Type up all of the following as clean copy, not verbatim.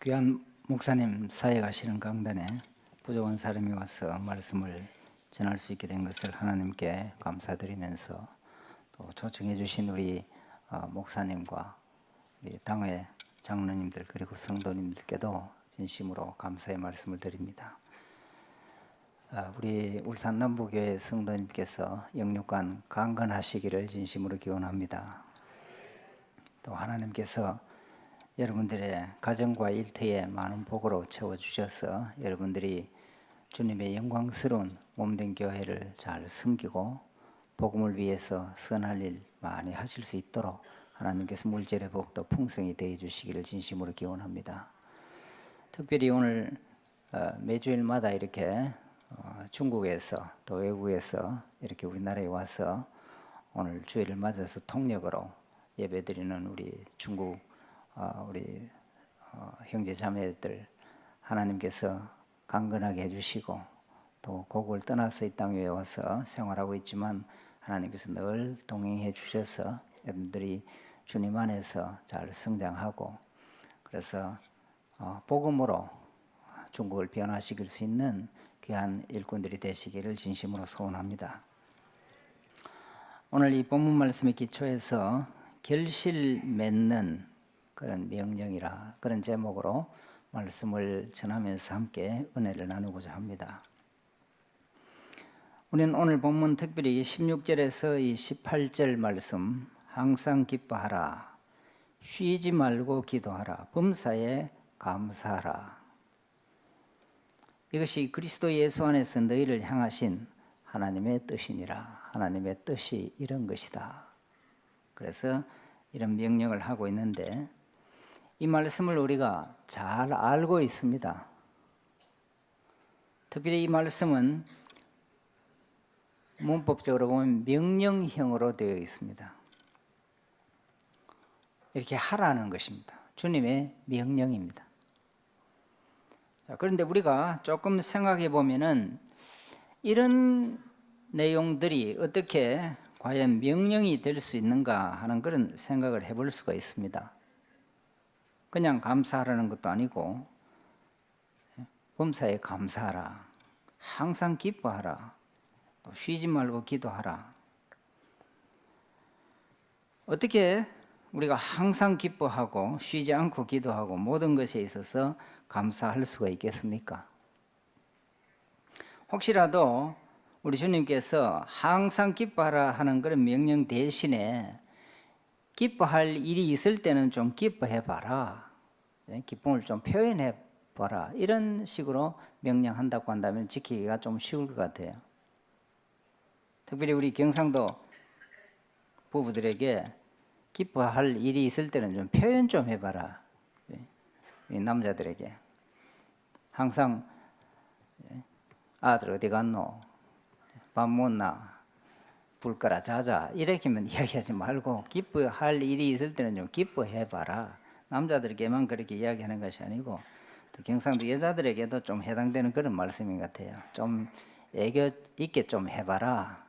귀한 목사님 사역하시는 강단에 부족한 사람이 와서 말씀을 전할 수 있게 된 것을 하나님께 감사드리면서 또 초청해 주신 우리 목사님과 우리 당회 장로님들 그리고 성도님들께도 진심으로 감사의 말씀을 드립니다. 우리 울산 남부교회 성도님께서 영육간 강건하시기를 진심으로 기원합니다. 또 하나님께서 여러분들의 가정과 일터에 많은 복으로 채워주셔서 여러분들이 주님의 영광스러운 몸된 교회를 잘 섬기고 복음을 위해서 선할 일 많이 하실 수 있도록 하나님께서 물질의 복도 풍성히 더해 주시기를 진심으로 기원합니다. 특별히 오늘 매주일마다 이렇게 중국에서 또 외국에서 이렇게 우리나라에 와서 오늘 주일을 맞아서 통역으로 예배드리는 우리 중국 우리 형제 자매들 하나님께서 강건하게 해주시고 또 고국을 떠나서 이 땅 위에 와서 생활하고 있지만 하나님께서 늘 동행해 주셔서 여러분들이 주님 안에서 잘 성장하고 그래서 복음으로 중국을 변화시킬 수 있는 귀한 일꾼들이 되시기를 진심으로 소원합니다. 오늘 이 본문 말씀에 기초해서 결실 맺는 그런 명령이라 그런 제목으로 말씀을 전하면서 함께 은혜를 나누고자 합니다. 우리는 오늘 본문 특별히 16절에서 이 18절 말씀 항상 기뻐하라 쉬지 말고 기도하라 범사에 감사하라 이것이 그리스도 예수 안에서 너희를 향하신 하나님의 뜻이니라 하나님의 뜻이 이런 것이다. 그래서 이런 명령을 하고 있는데 이 말씀을 우리가 잘 알고 있습니다. 특별히 이 말씀은 문법적으로 보면 명령형으로 되어 있습니다. 이렇게 하라는 것입니다. 주님의 명령입니다. 자, 그런데 우리가 조금 생각해 보면은 이런 내용들이 어떻게 과연 명령이 될 수 있는가 하는 그런 생각을 해볼 수가 있습니다. 그냥 감사하라는 것도 아니고 범사에 감사하라 항상 기뻐하라 또 쉬지 말고 기도하라 어떻게 우리가 항상 기뻐하고 쉬지 않고 기도하고 모든 것에 있어서 감사할 수가 있겠습니까? 혹시라도 우리 주님께서 항상 기뻐하라 하는 그런 명령 대신에 기뻐할 일이 있을 때는 좀 기뻐해 봐라 기쁨을 좀 표현해 봐라 이런 식으로 명령한다고 한다면 지키기가 좀 쉬울 것 같아요. 특별히 우리 경상도 부부들에게 기뻐할 일이 있을 때는 좀 표현 좀 해봐라. 남자들에게 항상 아들 어디 갔노? 밥 먹나? 불 꺼라 자자 이렇게만 이야기하지 말고 기뻐할 일이 있을 때는 좀 기뻐해봐라. 남자들에게만 그렇게 이야기하는 것이 아니고 또 경상도 여자들에게도 좀 해당되는 그런 말씀인 것 같아요. 좀 애교 있게 좀 해봐라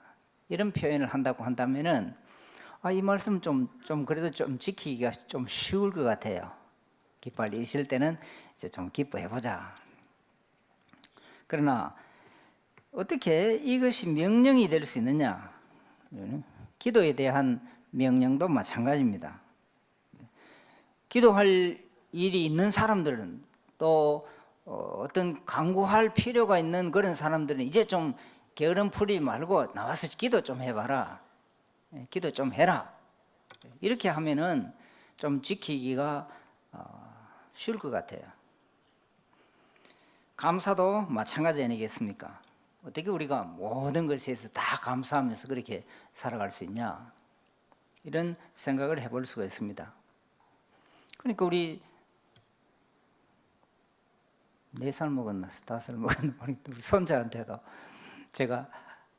이런 표현을 한다고 한다면은 이 말씀 좀 그래도 좀 지키기가 좀 쉬울 것 같아요. 기뻐할 일이 있을 때는 이제 좀 기뻐해보자. 그러나 어떻게 이것이 명령이 될 수 있느냐? 기도에 대한 명령도 마찬가지입니다. 기도할 일이 있는 사람들은 또 어떤 강구할 필요가 있는 그런 사람들은 이제 좀 게으름 풀이 말고 나와서 기도 좀 해봐라. 기도 좀 해라. 이렇게 하면은 좀 지키기가 쉬울 것 같아요. 감사도 마찬가지 아니겠습니까? 어떻게 우리가 모든 것에 대해서 다 감사하면서 그렇게 살아갈 수 있냐? 이런 생각을 해볼 수가 있습니다. 그러니까 우리 4살 먹었나 5살 먹었나 우리 손자한테도 제가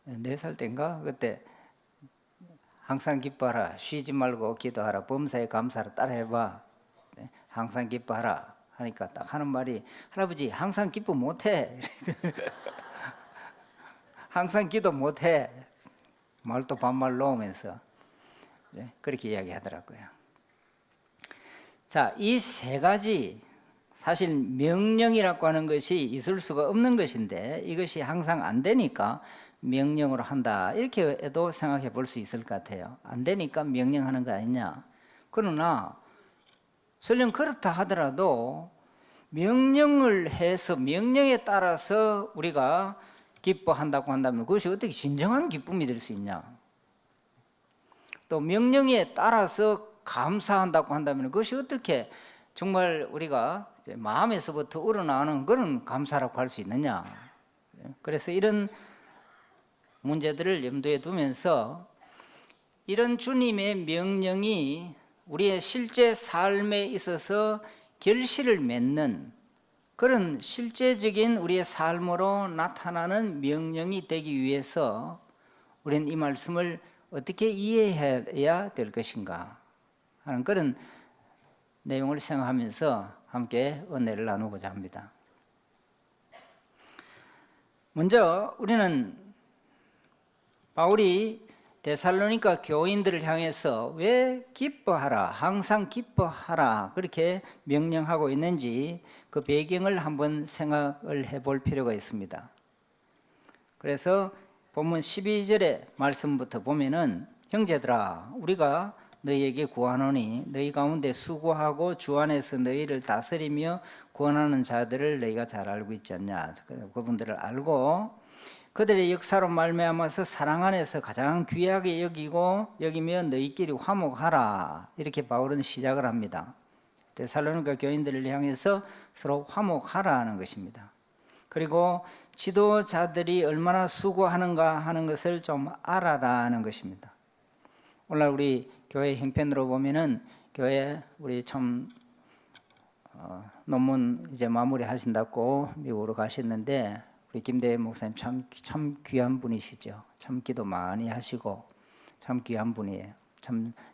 4살 때인가 그때 항상 기뻐하라 쉬지 말고 기도하라 범사에 감사하라 따라해봐 항상 기뻐하라 하니까 딱 하는 말이 할아버지 항상 기뻐 못해 항상 기도 못해 말도 반말 놓으면서 그렇게 이야기하더라고요. 자, 이 세 가지 사실 명령이라고 하는 것이 있을 수가 없는 것인데 이것이 항상 안 되니까 명령으로 한다, 이렇게 해도 생각해 볼 수 있을 것 같아요. 안 되니까 명령하는 거 아니냐. 그러나 설령 그렇다 하더라도 명령을 해서 명령에 따라서 우리가 기뻐한다고 한다면 그것이 어떻게 진정한 기쁨이 될 수 있냐. 또 명령에 따라서 감사한다고 한다면 그것이 어떻게 정말 우리가 마음에서부터 우러나오는 그런 감사라고 할 수 있느냐. 그래서 이런 문제들을 염두에 두면서 이런 주님의 명령이 우리의 실제 삶에 있어서 결실을 맺는 그런 실제적인 우리의 삶으로 나타나는 명령이 되기 위해서 우리는 이 말씀을 어떻게 이해해야 될 것인가 하는 그런 내용을 생각하면서 함께 은혜를 나누고자 합니다. 먼저 우리는 바울이 데살로니가 교인들을 향해서 왜 기뻐하라, 항상 기뻐하라 그렇게 명령하고 있는지 그 배경을 한번 생각을 해볼 필요가 있습니다. 그래서 본문 12절의 말씀부터 보면은 형제들아 우리가 너희에게 구하노니 너희 가운데 수고하고 주 안에서 너희를 다스리며 구원하는 자들을 너희가 잘 알고 있지 않냐. 그분들을 알고 그들의 역사로 말미암아서 사랑 안에서 가장 귀하게 여기며 너희끼리 화목하라, 이렇게 바울은 시작을 합니다. 데살로니가 교인들을 향해서 서로 화목하라 는 것입니다. 그리고 지도자들이 얼마나 수고하는가 하는 것을 좀 알아라는 것입니다. 오늘 우리 교회 형편으로 보면은 교회 우리 참 논문 이제 마무리 하신다고 미국으로 가셨는데 우리 김대회 목사님 참 귀한 분이시죠. 참 기도 많이 하시고 참 귀한 분이에요.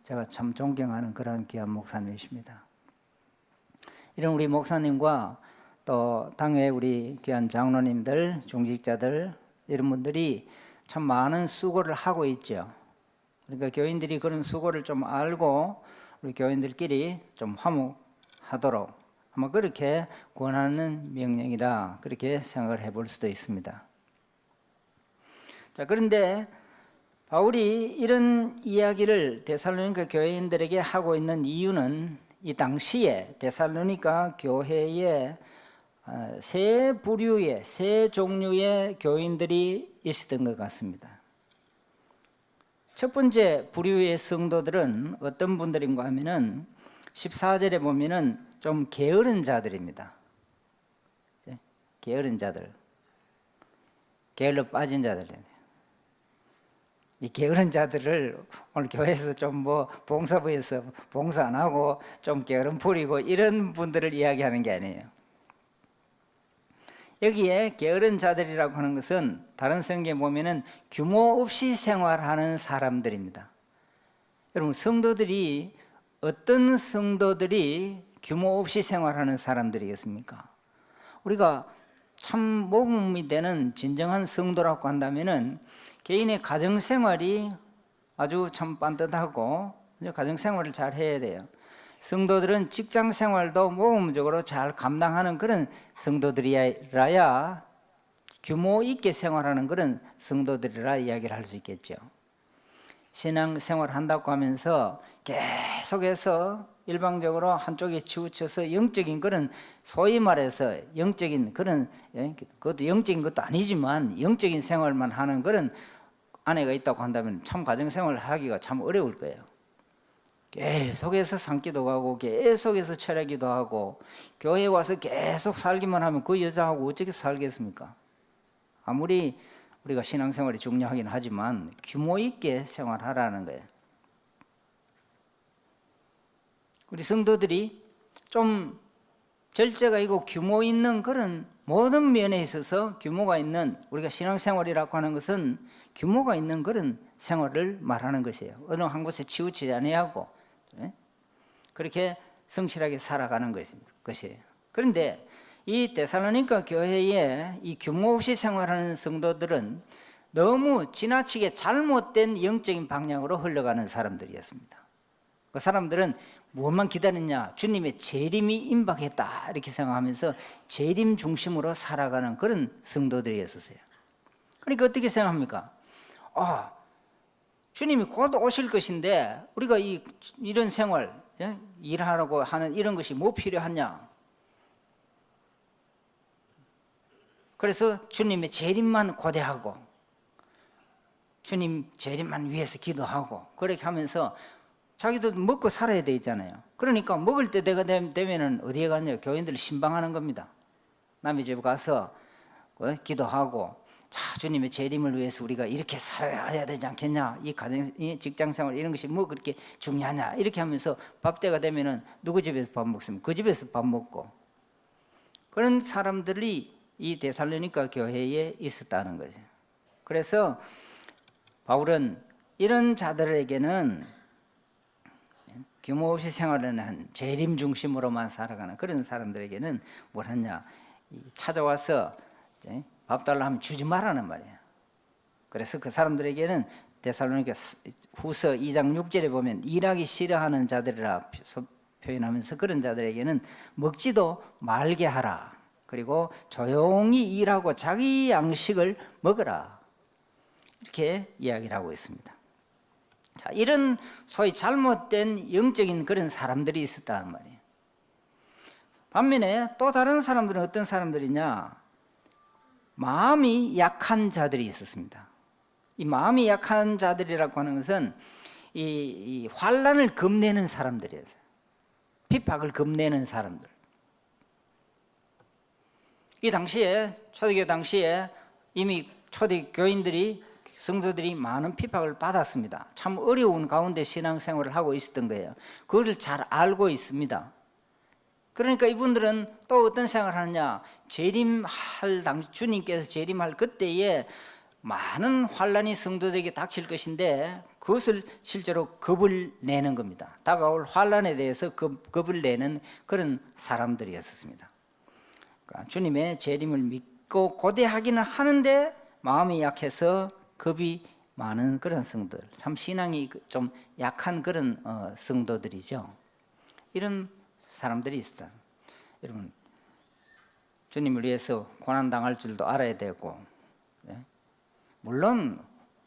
제가 참 존경하는 그런 귀한 목사님이십니다. 이런 우리 목사님과 또 당회 우리 귀한 장로님들, 중직자들 이런 분들이 참 많은 수고를 하고 있죠. 그러니까 교인들이 그런 수고를 좀 알고 우리 교인들끼리 좀 화목하도록 아마 그렇게 권하는 명령이다, 그렇게 생각을 해볼 수도 있습니다. 자, 그런데 바울이 이런 이야기를 데살로니가 교회인들에게 하고 있는 이유는 이 당시에 데살로니가 교회에 세 부류의, 세 종류의 교인들이 있었던 것 같습니다. 첫 번째 부류의 성도들은 어떤 분들인가 하면은 14절에 보면은 좀 게으른 자들입니다. 게으른 자들, 게을러 빠진 자들이에요. 이 게으른 자들을 오늘 교회에서 좀 봉사부에서 봉사 안 하고 좀 게으름 부리고 이런 분들을 이야기하는 게 아니에요. 여기에 게으른 자들이라고 하는 것은 다른 성경에 보면은 규모 없이 생활하는 사람들입니다. 여러분, 성도들이 어떤 성도들이 규모 없이 생활하는 사람들이겠습니까? 우리가 참 모범이 되는 진정한 성도라고 한다면은 개인의 가정생활이 아주 참 반듯하고 가정생활을 잘 해야 돼요. 성도들은 직장생활도 모범적으로 잘 감당하는 그런 성도들이라야 규모 있게 생활하는 그런 성도들이라 이야기를 할 수 있겠죠. 신앙생활 한다고 하면서 계속해서 일방적으로 한쪽에 치우쳐서 영적인 그런, 소위 말해서 영적인 그런, 그것도 영적인 것도 아니지만 영적인 생활만 하는 그런 아내가 있다고 한다면 참 가정생활을 하기가 참 어려울 거예요. 계속해서 산기도 가고 계속해서 철야기도 하고 교회에 와서 계속 살기만 하면 그 여자하고 어떻게 살겠습니까? 아무리 우리가 신앙생활이 중요하긴 하지만 규모 있게 생활하라는 거예요. 우리 성도들이 좀 절제가 있고 규모 있는 그런 모든 면에 있어서 규모가 있는, 우리가 신앙생활이라고 하는 것은 규모가 있는 그런 생활을 말하는 것이에요. 어느 한 곳에 치우치지 아니하고 그렇게 성실하게 살아가는 것이에요. 그런데 이 데살로니가 교회에 이 규모 없이 생활하는 성도들은 너무 지나치게 잘못된 영적인 방향으로 흘러가는 사람들이었습니다. 그 사람들은 무엇만 기다렸냐? 주님의 재림이 임박했다 이렇게 생각하면서 재림 중심으로 살아가는 그런 성도들이었어요. 그러니까 어떻게 생각합니까? 주님이 곧 오실 것인데 우리가 이런 생활, 일하라고 하는 이런 것이 뭐 필요하냐? 그래서 주님의 재림만 고대하고 주님 재림만 위해서 기도하고 그렇게 하면서 자기도 먹고 살아야 돼 있잖아요. 그러니까 먹을 때가 되면은 어디에 가냐? 교인들 신방하는 겁니다. 남의 집 가서 기도하고, 자, 주님의 재림을 위해서 우리가 이렇게 살아야 되지 않겠냐? 이 가정, 이 직장 생활 이런 것이 뭐 그렇게 중요하냐? 이렇게 하면서 밥 때가 되면은 누구 집에서 밥 먹으면 그 집에서 밥 먹고, 그런 사람들이 이 데살로니가 교회에 있었다는 거죠. 그래서 바울은 이런 자들에게는 규모 없이 생활하는 재림 중심으로만 살아가는 그런 사람들에게는 뭘 하냐? 찾아와서 밥 달라 하면 주지 말라는 말이에요. 그래서 그 사람들에게는 데살로니가 후서 2장 6절에 보면 일하기 싫어하는 자들이라 표현하면서 그런 자들에게는 먹지도 말게 하라. 그리고 조용히 일하고 자기 양식을 먹으라. 이렇게 이야기를 하고 있습니다. 자, 이런 소위 잘못된 영적인 그런 사람들이 있었다는 말이에요. 반면에 또 다른 사람들은 어떤 사람들이냐? 마음이 약한 자들이 있었습니다. 이 마음이 약한 자들이라고 하는 것은 이 환난을 겁내는 사람들이었어요. 핍박을 겁내는 사람들. 이 당시에, 초대교회 당시에 이미 초대교인들이, 성도들이 많은 핍박을 받았습니다. 참 어려운 가운데 신앙생활을 하고 있었던 거예요. 그걸 잘 알고 있습니다. 그러니까 이분들은 또 어떤 생각을 하느냐? 재림할 당시, 주님께서 재림할 그때에 많은 환난이 성도들에게 닥칠 것인데 그것을 실제로 겁을 내는 겁니다. 다가올 환난에 대해서 겁을 내는 그런 사람들이었습니다. 그러니까 주님의 재림을 믿고 고대하기는 하는데 마음이 약해서 겁이 많은 그런 성도들, 참 신앙이 좀 약한 그런 성도들이죠. 이런 사람들이 있다. 여러분, 주님을 위해서 고난 당할 줄도 알아야 되고, 물론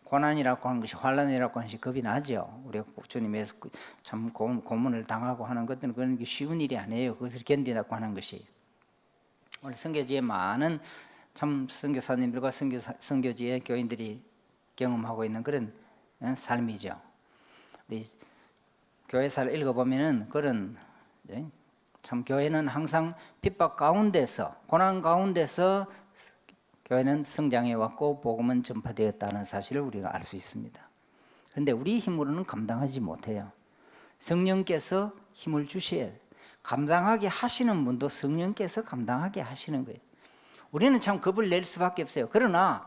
고난이라고 하는 것이, 환난이라고 하는 것이 겁이 나죠. 우리가 주님에서 참 고문을 당하고 하는 것들은 그런 게 쉬운 일이 아니에요. 그것을 견디라고 하는 것이. 오늘 선교지에 많은 참 선교사님들과 선교지의 교인들이 경험하고 있는 그런 삶이죠. 우리 교회사를 읽어보면은 그런, 참 교회는 항상 핍박 가운데서, 고난 가운데서 교회는 성장해 왔고 복음은 전파되었다는 사실을 우리가 알 수 있습니다. 그런데 우리 힘으로는 감당하지 못해요. 성령께서 힘을 주셔야 돼요. 감당하게 하시는 분도 성령께서 감당하게 하시는 거예요. 우리는 참 겁을 낼 수밖에 없어요. 그러나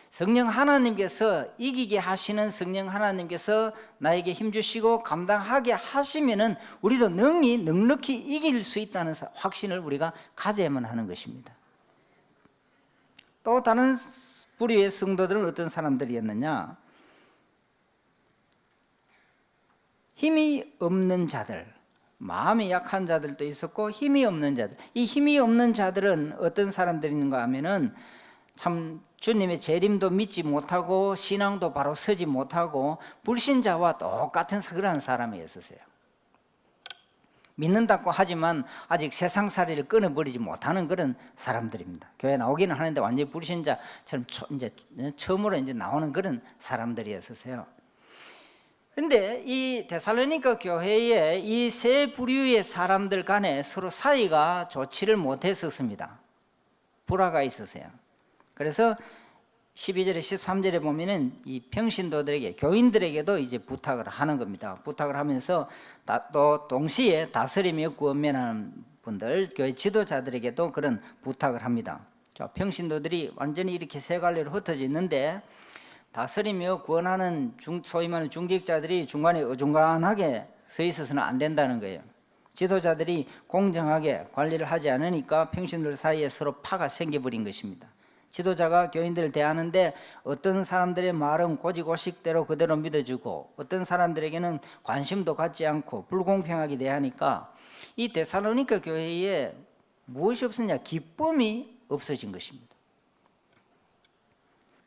성령 하나님께서 이기게 하시는 성령 하나님께서 나에게 힘주시고 감당하게 하시면은 우리도 넉넉히 이길 수 있다는 확신을 우리가 가져야만 하는 것입니다. 또 다른 부류의 성도들은 어떤 사람들이었느냐? 힘이 없는 자들, 마음이 약한 자들도 있었고 힘이 없는 자들. 이 힘이 없는 자들은 어떤 사람들인가 하면은 참 주님의 재림도 믿지 못하고 신앙도 바로 서지 못하고 불신자와 똑같은 그런 사람이었어요. 믿는다고 하지만 아직 세상살이를 끊어버리지 못하는 그런 사람들입니다. 교회 나오기는 하는데 완전히 불신자처럼 이제 처음으로 이제 나오는 그런 사람들이었어요. 그런데 이 데살로니가 교회에 이 세 부류의 사람들 간에 서로 사이가 좋지를 못했었습니다. 불화가 있었어요. 그래서 12절에 13절에 보면은 이 평신도들에게, 교인들에게도 이제 부탁을 하는 겁니다. 부탁을 하면서 또 동시에 다스리며 구원면하는 분들, 교회 지도자들에게도 그런 부탁을 합니다. 자, 평신도들이 완전히 이렇게 세 갈래로 흩어져 있는데 다스리며 구원하는 소위 말하는 중직자들이 중간에 어중간하게 서 있어서는 안 된다는 거예요. 지도자들이 공정하게 관리를 하지 않으니까 평신들 사이에 서로 파가 생겨버린 것입니다. 지도자가 교인들을 대하는데 어떤 사람들의 말은 고지고식대로 그대로 믿어주고 어떤 사람들에게는 관심도 갖지 않고 불공평하게 대하니까 이 데살로니가 교회에 무엇이 없었냐? 기쁨이 없어진 것입니다.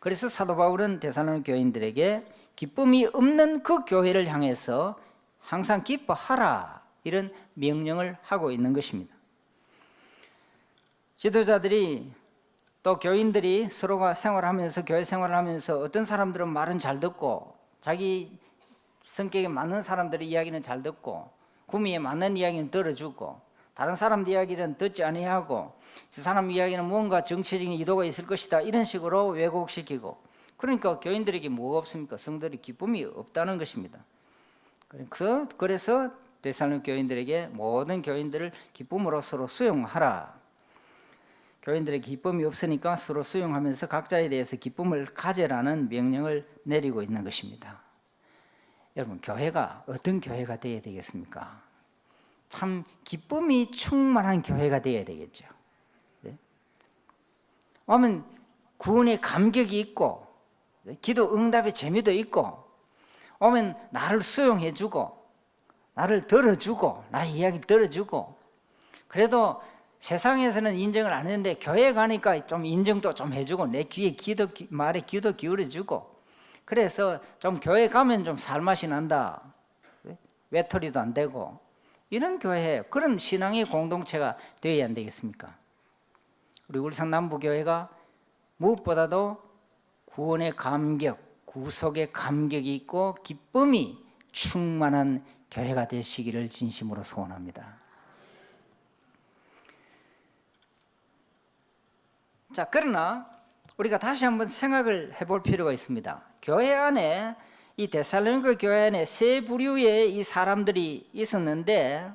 그래서 사도 바울은 데살로니가 교인들에게 기쁨이 없는 그 교회를 향해서 항상 기뻐하라 이런 명령을 하고 있는 것입니다. 지도자들이 또 교인들이 서로가 생활하면서 교회 생활을 하면서 어떤 사람들은 말은 잘 듣고 자기 성격에 맞는 사람들의 이야기는 잘 듣고 구미에 맞는 이야기는 들어주고 다른 사람들 이야기는 듣지 아니하고 그 사람 이야기는 뭔가 정치적인 의도가 있을 것이다 이런 식으로 왜곡시키고 그러니까 교인들에게 뭐가 없습니까? 성도들이 기쁨이 없다는 것입니다. 그래서 데살로니가 교인들에게 모든 교인들을 기쁨으로 서로 수용하라. 교인들의 기쁨이 없으니까 서로 수용하면서 각자에 대해서 기쁨을 가져라는 명령을 내리고 있는 것입니다. 여러분, 교회가 어떤 교회가 되어야 되겠습니까? 참 기쁨이 충만한 교회가 되어야 되겠죠. 네? 오면 구원의 감격이 있고 기도 응답의 재미도 있고 오면 나를 수용해주고 나를 들어주고 나의 이야기를 들어주고 그래도 세상에서는 인정을 안 했는데 교회 가니까 좀 인정도 좀 해주고 내 귀에 말에 귀도 기울여주고 그래서 좀 교회 가면 좀 살맛이 난다. 외톨이도 안 되고 이런 교회 그런 신앙의 공동체가 되어야 안 되겠습니까? 우리 울산 남부교회가 무엇보다도 구원의 감격, 구속의 감격이 있고 기쁨이 충만한 교회가 되시기를 진심으로 소원합니다. 자, 그러나 우리가 다시 한번 생각을 해볼 필요가 있습니다. 교회 안에 이 데살로니가 교회 안에 세 부류의 이 사람들이 있었는데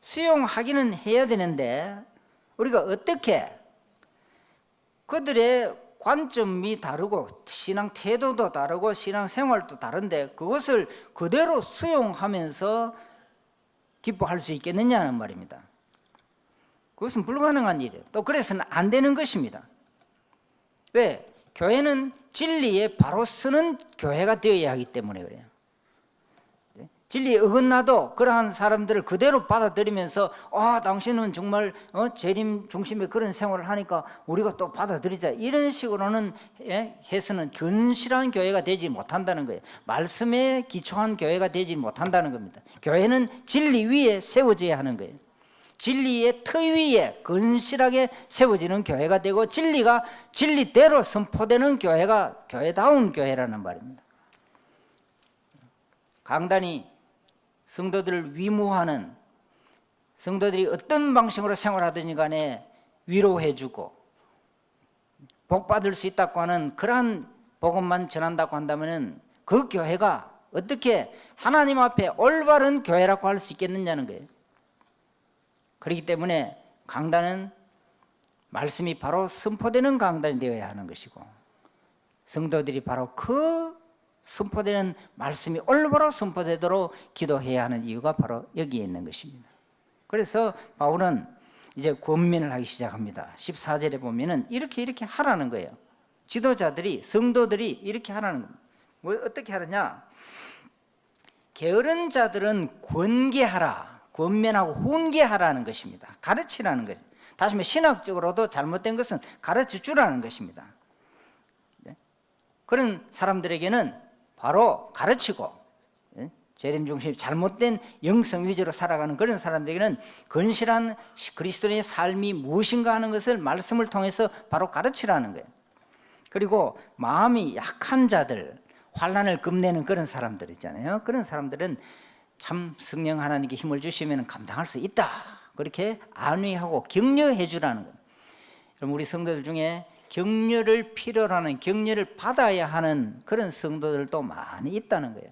수용하기는 해야 되는데 우리가 어떻게 그들의 관점이 다르고 신앙 태도도 다르고 신앙 생활도 다른데 그것을 그대로 수용하면서 기뻐할 수 있겠느냐는 말입니다. 그것은 불가능한 일이에요. 또 그래서는 안 되는 것입니다. 왜? 교회는 진리에 바로 서는 교회가 되어야 하기 때문에 그래요. 진리에 어긋나도 그러한 사람들을 그대로 받아들이면서 당신은 정말 재림 중심의 그런 생활을 하니까 우리가 또 받아들이자 이런 식으로는 해서는 견실한 교회가 되지 못한다는 거예요. 말씀에 기초한 교회가 되지 못한다는 겁니다. 교회는 진리 위에 세워져야 하는 거예요. 진리의 터 위에 건실하게 세워지는 교회가 되고 진리가 진리대로 선포되는 교회가 교회다운 교회라는 말입니다. 강단이 성도들을 위무하는 성도들이 어떤 방식으로 생활하든지 간에 위로해주고 복받을 수 있다고 하는 그러한 복음만 전한다고 한다면 그 교회가 어떻게 하나님 앞에 올바른 교회라고 할 수 있겠느냐는 거예요. 그렇기 때문에 강단은 말씀이 바로 선포되는 강단이 되어야 하는 것이고 성도들이 바로 그 선포되는 말씀이 올바로 선포되도록 기도해야 하는 이유가 바로 여기에 있는 것입니다. 그래서 바울은 이제 권면을 하기 시작합니다. 14절에 보면은 이렇게 하라는 거예요. 지도자들이 성도들이 이렇게 하라는 겁니다. 뭐 어떻게 하느냐? 게으른 자들은 권계하라. 권면하고 훈계하라는 것입니다. 가르치라는 것입니다. 다시 말해 신학적으로도 잘못된 것은 가르쳐 주라는 것입니다. 그런 사람들에게는 바로 가르치고 재림 중심 잘못된 영성 위주로 살아가는 그런 사람들에게는 건실한 그리스도인의 삶이 무엇인가 하는 것을 말씀을 통해서 바로 가르치라는 거예요. 그리고 마음이 약한 자들, 환난을 겁내는 그런 사람들 있잖아요. 그런 사람들은 참 성령 하나님께 힘을 주시면 감당할 수 있다. 그렇게 안위하고 격려해 주라는 거예요. 그럼 우리 성도들 중에 격려를 필요로 하는 격려를 받아야 하는 그런 성도들도 많이 있다는 거예요.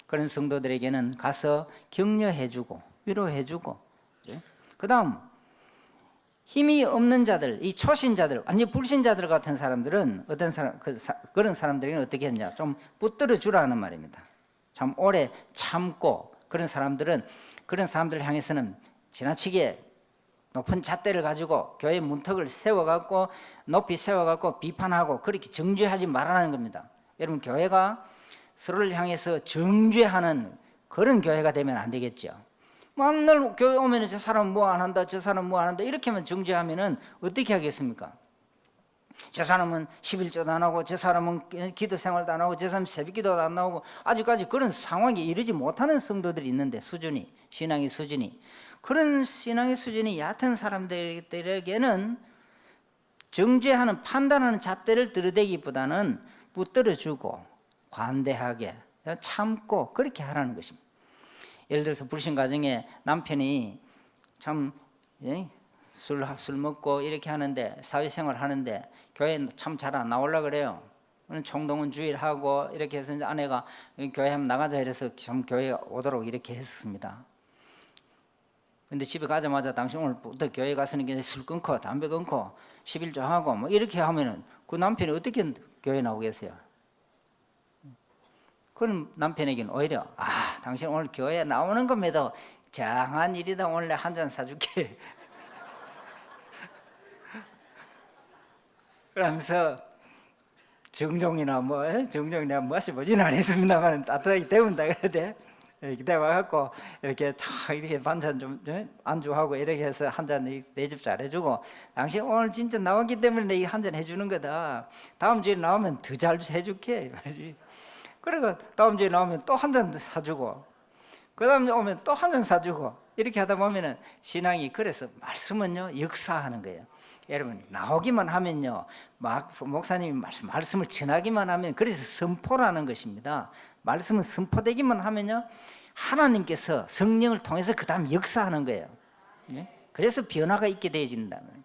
그런 성도들에게는 가서 격려해 주고 위로해 주고 그 다음 힘이 없는 자들, 이 초신자들, 완전 불신자들 같은 사람들은 어떤 사람, 그런 사람들에게는 어떻게 했냐? 좀 붙들어 주라는 말입니다. 참 오래 참고 그런 사람들을 향해서는 지나치게 높은 잣대를 가지고 교회 문턱을 세워갖고 높이 세워갖고 비판하고 그렇게 정죄하지 말라는 겁니다. 여러분, 교회가 서로를 향해서 정죄하는 그런 교회가 되면 안 되겠죠. 맨날 교회 오면 저 사람 뭐 안 한다, 저 사람 뭐 안 한다 이렇게만 정죄하면은 어떻게 하겠습니까? 저 사람은 11조도 안 하고, 저 사람은 기도 생활도 안 하고, 저 사람은 새벽기도도 안 나오고, 아직까지 그런 상황에 이르지 못하는 성도들이 있는데, 신앙의 수준이, 그런 신앙의 수준이 얕은 사람들에게는 정죄하는, 판단하는 잣대를 들이대기보다는 붙들어주고 관대하게 참고 그렇게 하라는 것입니다. 예를 들어서 불신 가정에 남편이 참 술 먹고 이렇게 하는데, 사회생활 하는데 교회 참 잘 안 나오려고 그래요. 총동원 주일하고 이렇게 해서 아내가 교회 한번 나가자 이래서 참 교회에 오도록 이렇게 했었습니다. 근데 집에 가자마자 당신 오늘부터 교회 가서는 술 끊고 담배 끊고 11조 하고 뭐 이렇게 하면은 그 남편이 어떻게 교회 나오겠어요? 그런 남편에게는 오히려 당신 오늘 교회 나오는 것매도 장한 일이다, 오늘 한 잔 사줄게 그러면서 정종이나 정종이나 마셔보지는 않았습니다만 따뜻하게 데운다 그래야 돼. 이렇게 데워갖고 이렇게 이렇게 반찬 좀 안주하고 이렇게 해서 한 잔 대접 잘해주고, 당신 오늘 진짜 나왔기 때문에 이 한 잔 해주는 거다. 다음 주에 나오면 더 잘 해줄게. 그리고 다음 주에 나오면 또 한 잔 사주고, 그 다음에 오면 또 한 잔 사주고, 이렇게 하다 보면은 신앙이, 그래서 말씀은요 역사하는 거예요. 여러분, 나오기만 하면요, 목사님이 말씀을 전하기만 하면, 그래서 선포라는 것입니다. 말씀은 선포되기만 하면요, 하나님께서 성령을 통해서 그 다음 역사하는 거예요. 그래서 변화가 있게 되어진다는 거예요.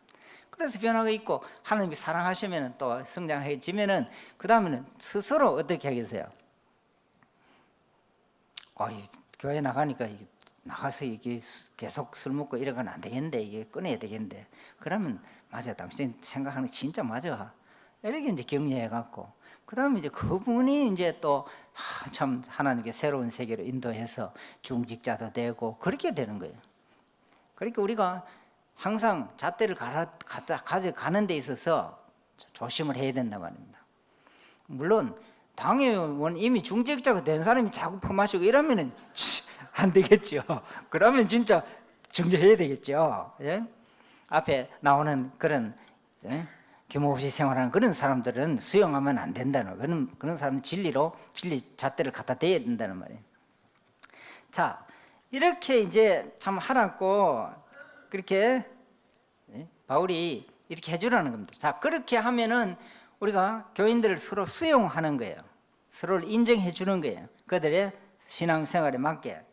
그래서 변화가 있고, 하나님이 사랑하시면 또 성장해지면은 그 다음에는 스스로 어떻게 하겠어요? 교회 나가니까 나가서 이게 계속 술 먹고 이러고는 안 되겠는데, 이게 끊어야 되겠는데, 그러면 맞아, 당신 생각하는 게 진짜 맞아, 이렇게 이제 격려해갖고, 그 다음에 이제 그분이 이제 또 참 하나님께 새로운 세계로 인도해서 중직자도 되고 그렇게 되는 거예요. 그러니까 우리가 항상 잣대를 가져가는 데 있어서 조심을 해야 된단 말입니다. 물론 당회원 이미 중직자가 된 사람이 자꾸 퍼마시고 이러면은 안 되겠죠. 그러면 진짜 정죄해야 되겠죠. 예? 앞에 나오는 그런 규모 없이 생활하는 그런 사람들은 수용하면 안 된다는, 그런 사람은 진리 잣대를 갖다 대야 된다는 말이에요. 자, 이렇게 이제 참 하라고 그렇게 바울이 이렇게 해주라는 겁니다. 자, 그렇게 하면은 우리가 교인들을 서로 수용하는 거예요. 서로를 인정해 주는 거예요. 그들의 신앙생활에 맞게.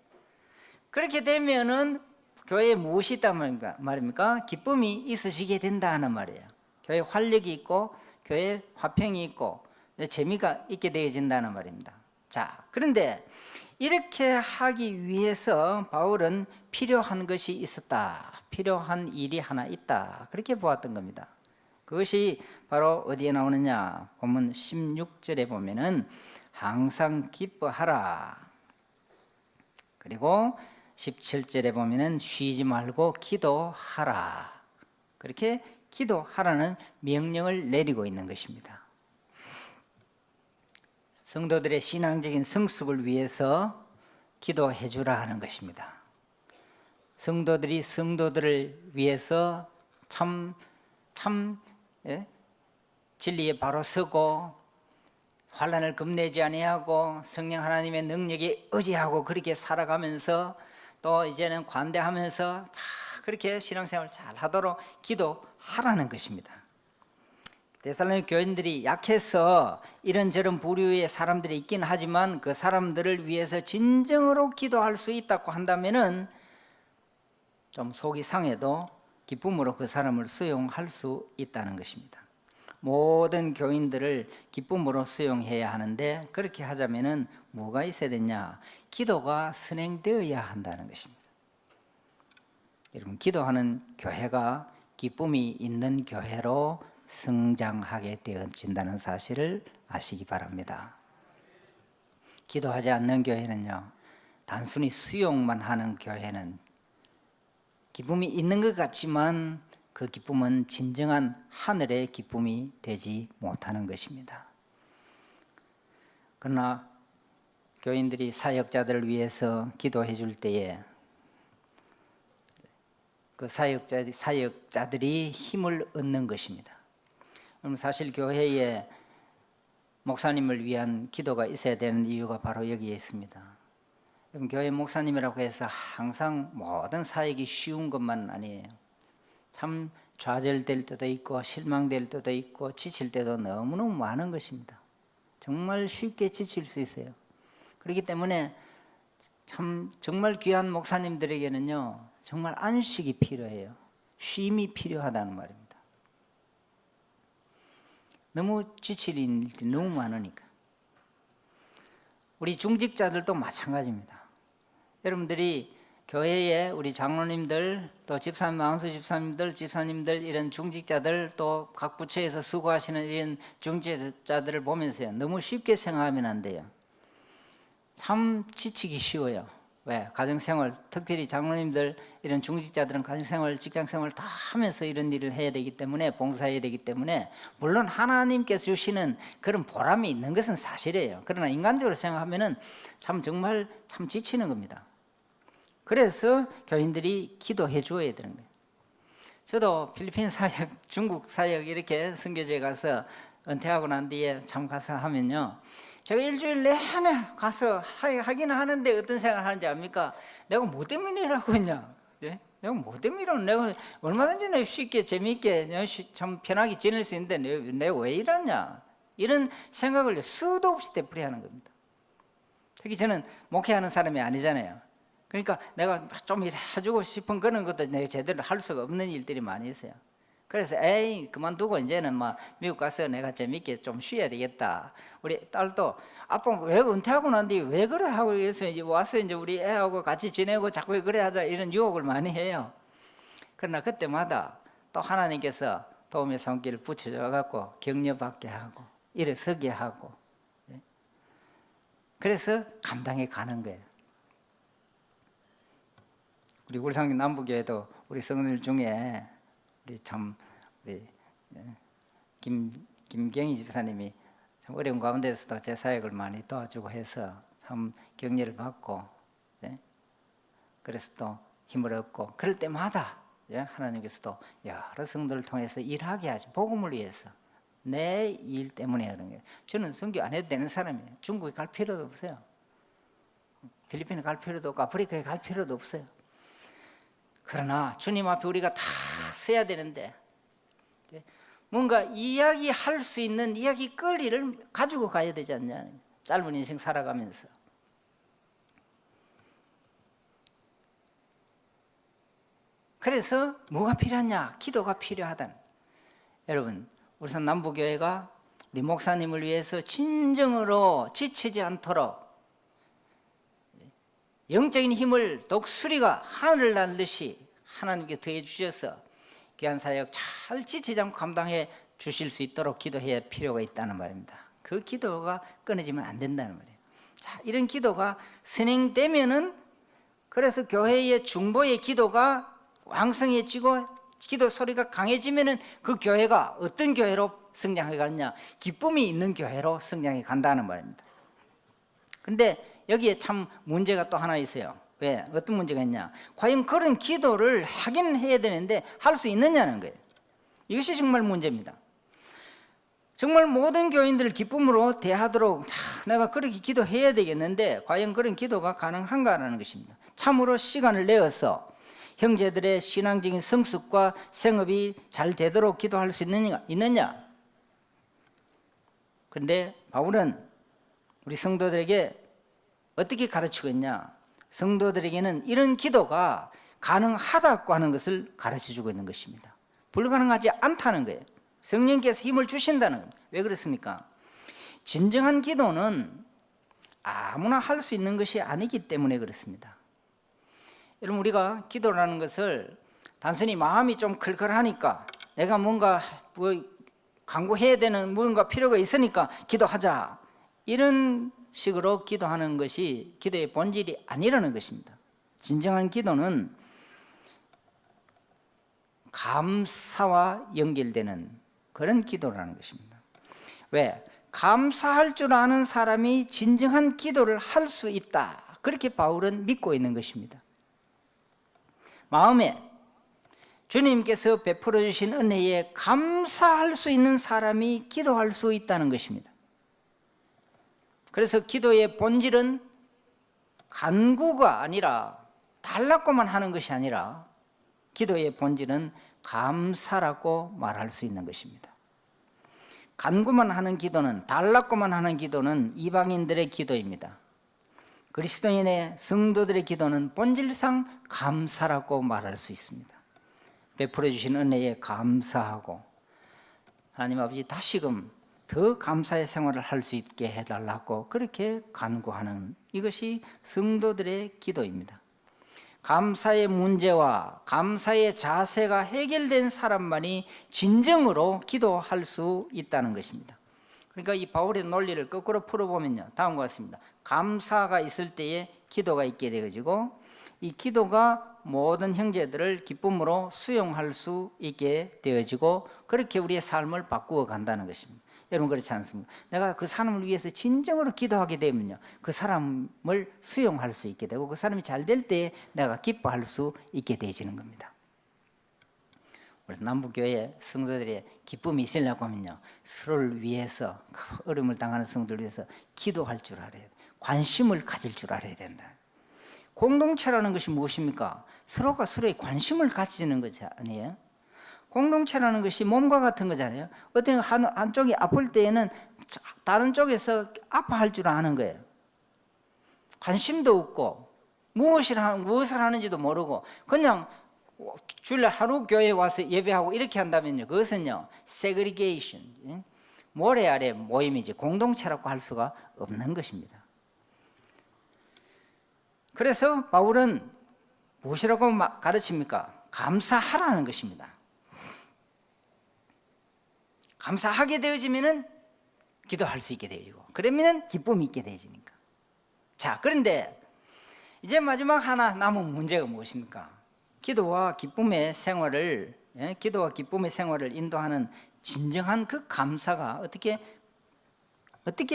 그렇게 되면은 교회에 무엇이 있단 말입니까? 기쁨이 있으시게 된다는 말이에요. 교회에 활력이 있고, 교회에 화평이 있고, 재미가 있게 되어진다는 말입니다. 자, 그런데 이렇게 하기 위해서 바울은 필요한 것이 있었다, 필요한 일이 하나 있다, 그렇게 보았던 겁니다. 그것이 바로 어디에 나오느냐? 본문 16절에 보면은 항상 기뻐하라, 그리고 17절에 보면은 쉬지 말고 기도하라, 그렇게 기도하라는 명령을 내리고 있는 것입니다. 성도들의 신앙적인 성숙을 위해서 기도해 주라 하는 것입니다. 성도들이 성도들을 위해서 참 진리에 바로 서고 환난을 겁내지 아니하고 성령 하나님의 능력에 의지하고 그렇게 살아가면서, 또 이제는 관대하면서 그렇게 신앙생활 잘 하도록 기도하라는 것입니다. 데살로니가 교인들이 약해서 이런저런 부류의 사람들이 있긴 하지만, 그 사람들을 위해서 진정으로 기도할 수 있다고 한다면은 좀 속이 상해도 기쁨으로 그 사람을 수용할 수 있다는 것입니다. 모든 교인들을 기쁨으로 수용해야 하는데, 그렇게 하자면은 뭐가 있어야 되냐? 기도가 선행되어야 한다는 것입니다. 여러분, 기도하는 교회가 기쁨이 있는 교회로 성장하게 되어진다는 사실을 아시기 바랍니다. 기도하지 않는 교회는요, 단순히 수용만 하는 교회는 기쁨이 있는 것 같지만 그 기쁨은 진정한 하늘의 기쁨이 되지 못하는 것입니다. 그러나 교인들이 사역자들을 위해서 기도해 줄 때에 그 사역자들이 힘을 얻는 것입니다. 그럼 사실 교회에 목사님을 위한 기도가 있어야 되는 이유가 바로 여기에 있습니다. 교회 목사님이라고 해서 항상 모든 사역이 쉬운 것만 아니에요. 참 좌절될 때도 있고 실망될 때도 있고 지칠 때도 너무너무 많은 것입니다. 정말 쉽게 지칠 수 있어요. 그렇기 때문에 정말 귀한 목사님들에게는요, 정말 안식이 필요해요. 쉼이 필요하다는 말입니다. 너무 지칠 일이 너무 많으니까. 우리 중직자들도 마찬가지입니다. 여러분들이 교회에 우리 장로님들, 또 집사님, 왕수 집사님들 이런 중직자들, 또 각 부처에서 수고하시는 이런 중직자들을 보면서요, 너무 쉽게 생각하면 안 돼요. 참 지치기 쉬워요. 왜? 가정생활, 특별히 장로님들 이런 중직자들은 가정생활, 직장생활 다 하면서 이런 일을 해야 되기 때문에, 봉사해야 되기 때문에, 물론 하나님께서 주시는 그런 보람이 있는 것은 사실이에요. 그러나 인간적으로 생각하면은 정말 지치는 겁니다. 그래서 교인들이 기도해 줘야 되는 거예요. 저도 필리핀 사역, 중국 사역 이렇게 선교지에 가서 은퇴하고 난 뒤에 참 가서 하면요, 제가 일주일 내내 가서 하긴 하는데 어떤 생각을 하는지 압니까? 내가 뭐 때문에 일하고 있냐? 네? 내가 뭐 때문에 일하는, 내가 얼마든지 내가 쉽게 재미있게 참 편하게 지낼 수 있는데 내가 왜 이러냐? 이런 생각을 수도 없이 되풀이하는 겁니다. 특히 저는 목회하는 사람이 아니잖아요. 그러니까 내가 좀 해주고 싶은 그런 것도 내가 제대로 할 수가 없는 일들이 많이 있어요. 그래서 그만두고 이제는 막 미국 가서 내가 재밌게 좀 쉬어야 되겠다. 우리 딸도 아빠 왜 은퇴하고 난 뒤에 왜 그래 하고 해서 이제 와서 이제 우리 애하고 같이 지내고 자꾸 그래 하자 이런 유혹을 많이 해요. 그러나 그때마다 또 하나님께서 도움의 손길을 붙여줘 갖고 격려받게 하고 일어서게 하고, 그래서 감당해 가는 거예요. 우리 울산 남부교회도 우리 성도들 중에 우리 김경희 집사님이 참 어려운 가운데서도 제 사역을 많이 도와주고 해서 참 격려를 받고, 그래서 또 힘을 얻고, 그럴 때마다 하나님께서도 여러 성도를 통해서 일하게 하죠. 복음을 위해서. 내 일 때문에 그런 거예요. 저는 선교 안 해도 되는 사람이에요. 중국에 갈 필요도 없어요. 필리핀에 갈 필요도 없고 아프리카에 갈 필요도 없어요. 그러나 주님 앞에 우리가 다 서야 되는데 뭔가 이야기할 수 있는 이야기거리를 가지고 가야 되지 않냐. 짧은 인생 살아가면서. 그래서 뭐가 필요하냐? 기도가 필요하다는. 여러분, 울산 남부교회가 우리 목사님을 위해서 진정으로 지치지 않도록 영적인 힘을 독수리가 하늘을 날듯이 하나님께 더해 주셔서 귀한 사역 잘 지치지 않고 감당해 주실 수 있도록 기도해야 필요가 있다는 말입니다. 그 기도가 끊어지면 안 된다는 말이에요. 자, 이런 기도가 선행되면은, 그래서 교회의 중보의 기도가 왕성해지고 기도 소리가 강해지면은 그 교회가 어떤 교회로 성장해 가느냐? 기쁨이 있는 교회로 성장해 간다는 말입니다. 그런데 여기에 참 문제가 또 하나 있어요. 왜? 어떤 문제가 있냐? 과연 그런 기도를 하긴 해야 되는데 할 수 있느냐는 거예요. 이것이 정말 문제입니다. 정말 모든 교인들을 기쁨으로 대하도록 내가 그렇게 기도해야 되겠는데 과연 그런 기도가 가능한가라는 것입니다. 참으로 시간을 내어서 형제들의 신앙적인 성숙과 생업이 잘 되도록 기도할 수 있느냐? 그런데 바울은 우리 성도들에게 어떻게 가르치고 있냐? 성도들에게는 이런 기도가 가능하다고 하는 것을 가르쳐주고 있는 것입니다. 불가능하지 않다는 거예요. 성령께서 힘을 주신다는 겁니다. 왜 그렇습니까? 진정한 기도는 아무나 할 수 있는 것이 아니기 때문에 그렇습니다. 여러분, 우리가 기도라는 것을 단순히 마음이 좀 클클하니까 내가 뭔가 강구해야 되는 무언가 필요가 있으니까 기도하자, 이런 식으로 기도하는 것이 기도의 본질이 아니라는 것입니다. 진정한 기도는 감사와 연결되는 그런 기도라는 것입니다. 왜? 감사할 줄 아는 사람이 진정한 기도를 할 수 있다. 그렇게 바울은 믿고 있는 것입니다. 마음에 주님께서 베풀어 주신 은혜에 감사할 수 있는 사람이 기도할 수 있다는 것입니다. 그래서 기도의 본질은 간구가 아니라, 달라고만 하는 것이 아니라 기도의 본질은 감사라고 말할 수 있는 것입니다. 간구만 하는 기도는, 달라고만 하는 기도는 이방인들의 기도입니다. 그리스도인의 성도들의 기도는 본질상 감사라고 말할 수 있습니다. 베풀어 주신 은혜에 감사하고, 하나님 아버지 다시금 더 감사의 생활을 할 수 있게 해달라고 그렇게 간구하는, 이것이 성도들의 기도입니다. 감사의 문제와 감사의 자세가 해결된 사람만이 진정으로 기도할 수 있다는 것입니다. 그러니까 이 바울의 논리를 거꾸로 풀어보면요, 다음과 같습니다. 감사가 있을 때에 기도가 있게 되어지고, 이 기도가 모든 형제들을 기쁨으로 수용할 수 있게 되어지고, 그렇게 우리의 삶을 바꾸어 간다는 것입니다. 여러분 그렇지 않습니까? 내가 그 사람을 위해서 진정으로 기도하게 되면요, 그 사람을 수용할 수 있게 되고, 그 사람이 잘 될 때에 내가 기뻐할 수 있게 되어지는 겁니다. 그래서 남부교회 성도들의 기쁨이 있으려고 하면요, 서로를 위해서, 어려움을 당하는 성도를 위해서 기도할 줄 알아야 돼요. 관심을 가질 줄 알아야 된다. 공동체라는 것이 무엇입니까? 서로가 서로의 관심을 가지는 것이 아니에요. 공동체라는 것이 몸과 같은 거잖아요. 어떤 한쪽이 아플 때에는 다른 쪽에서 아파할 줄 아는 거예요. 관심도 없고 무엇을 하는지도 모르고 그냥 주일날 하루 교회에 와서 예배하고 이렇게 한다면요, 그것은요 세그리게이션, 모래 아래 모임이지 공동체라고 할 수가 없는 것입니다. 그래서 바울은 무엇이라고 가르칩니까? 감사하라는 것입니다. 감사하게 되어지면은 기도할 수 있게 되어지고, 그러면은 기쁨이 있게 되어지니까. 자, 그런데 이제 마지막 하나 남은 문제가 무엇입니까? 기도와 기쁨의 생활을 인도하는 진정한 그 감사가 어떻게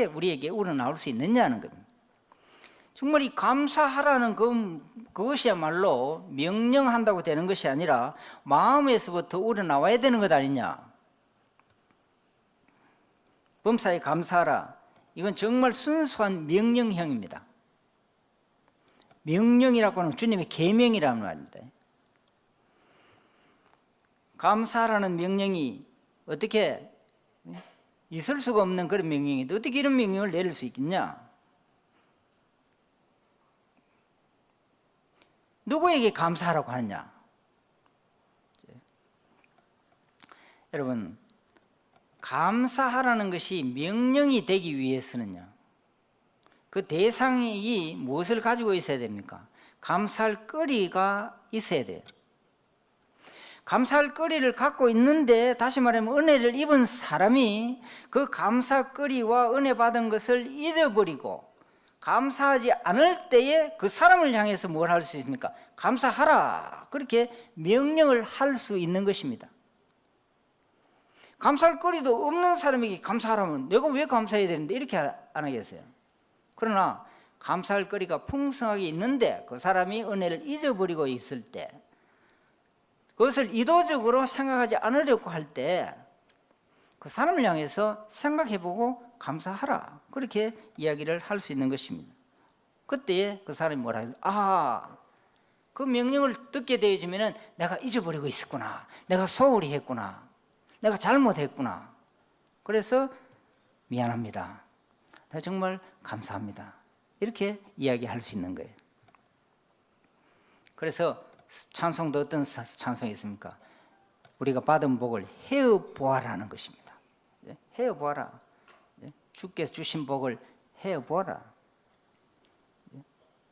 우리에게 우러나올 수 있느냐는 겁니다. 정말 이 감사하라는 그것이야말로 명령한다고 되는 것이 아니라 마음에서부터 우러나와야 되는 것 아니냐. 범사에 감사하라, 이건 정말 순수한 명령형입니다. 명령이라고 하는 주님의 계명이라는 말입니다. 감사하라는 명령이 어떻게 있을 수가 없는 그런 명령인데 어떻게 이런 명령을 내릴 수 있겠냐? 누구에게 감사하라고 하느냐? 여러분, 감사하라는 것이 명령이 되기 위해서는요, 그 대상이 무엇을 가지고 있어야 됩니까? 감사할 거리가 있어야 돼요. 감사할 거리를 갖고 있는데, 다시 말하면 은혜를 입은 사람이 그 감사거리와 은혜 받은 것을 잊어버리고 감사하지 않을 때에 그 사람을 향해서 뭘 할 수 있습니까? 감사하라, 그렇게 명령을 할 수 있는 것입니다. 감사할 거리도 없는 사람에게 감사하라면 내가 왜 감사해야 되는데 이렇게 안 하겠어요? 그러나 감사할 거리가 풍성하게 있는데 그 사람이 은혜를 잊어버리고 있을 때, 그것을 의도적으로 생각하지 않으려고 할 때 그 사람을 향해서 생각해보고 감사하라, 그렇게 이야기를 할 수 있는 것입니다. 그때에 그 사람이 뭐라 해서, 그 명령을 듣게 되어지면 내가 잊어버리고 있었구나, 내가 소홀히 했구나, 내가 잘못했구나, 그래서 미안합니다, 정말 감사합니다, 이렇게 이야기할 수 있는 거예요. 그래서 찬송도 어떤 찬송이 있습니까? 우리가 받은 복을 헤어보아라는 것입니다. 헤어보아라, 주께서 주신 복을 헤어보아라.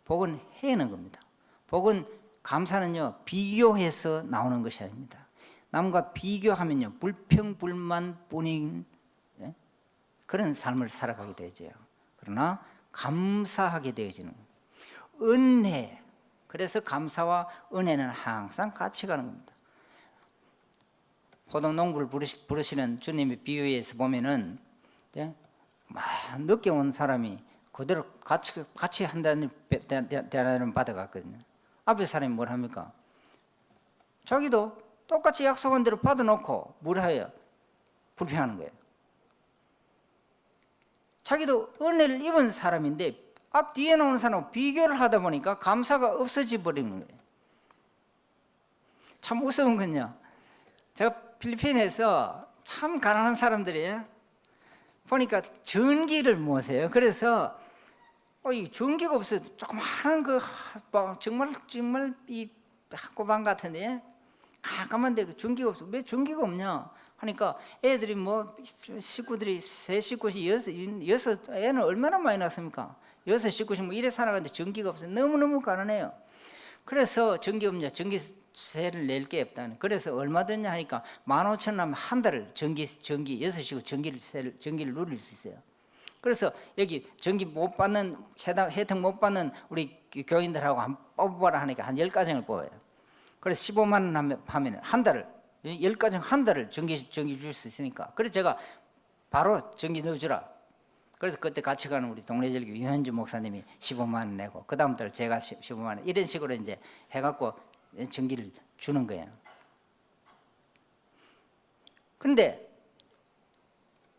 복은 헤는 겁니다. 복은, 감사는요 비교해서 나오는 것이 아닙니다. 남과 비교하면요 불평불만뿐인 그런 삶을 살아가게 되죠. 그러나 감사하게 되어지는 은혜, 그래서 감사와 은혜는 항상 같이 가는 겁니다. 포도농부를 부르시는 주님의 비유에서 보면은 막 늦게 온 사람이 그대로 같이 한다는 대안을 받아갔거든요. 앞에 사람이 뭘 합니까? 자기도 똑같이 약속한 대로 받아놓고 뭘 해요? 불평하는 거예요. 자기도 은혜를 입은 사람인데 앞 뒤에 나오는 사람하고 비교를 하다 보니까 감사가 없어져 버리는 거예요. 참 무서운 건요, 제가 필리핀에서 참 가난한 사람들이 보니까 전기를 못 써요. 그래서 이 전기가 없어요. 조그마한 정말 이 학고방 같은데 깜깜한데 전기가 없어. 왜 전기가 없냐 하니까 애들이 식구들이 세 식구씩 여섯 애는 얼마나 많이 낳습니까? 여섯 식구씩 이래 살아가는데 전기가 없어요. 너무너무 가난해요. 그래서 전기 없냐, 전기세를 낼 게 없다는. 그래서 얼마 드냐 하니까 15,000원 하면 한 달을 전기 여섯 식구 전기를 누릴 수 있어요. 그래서 여기 전기 못 받는 혜택 못 받는 우리 교인들하고 한 뽑아라 하니까 한 10가정을 뽑아요. 그래서 15만 원 하면 한 달을 10가정 한 달을 전기 줄 수 있으니까. 그래서 제가 바로 전기 넣어주라. 그래서 그때 같이 가는 우리 동래절교 유현주 목사님이 15만 원 내고 그 다음 달 제가 15만 원 이런 식으로 이제 해갖고 전기를 주는 거예요. 그런데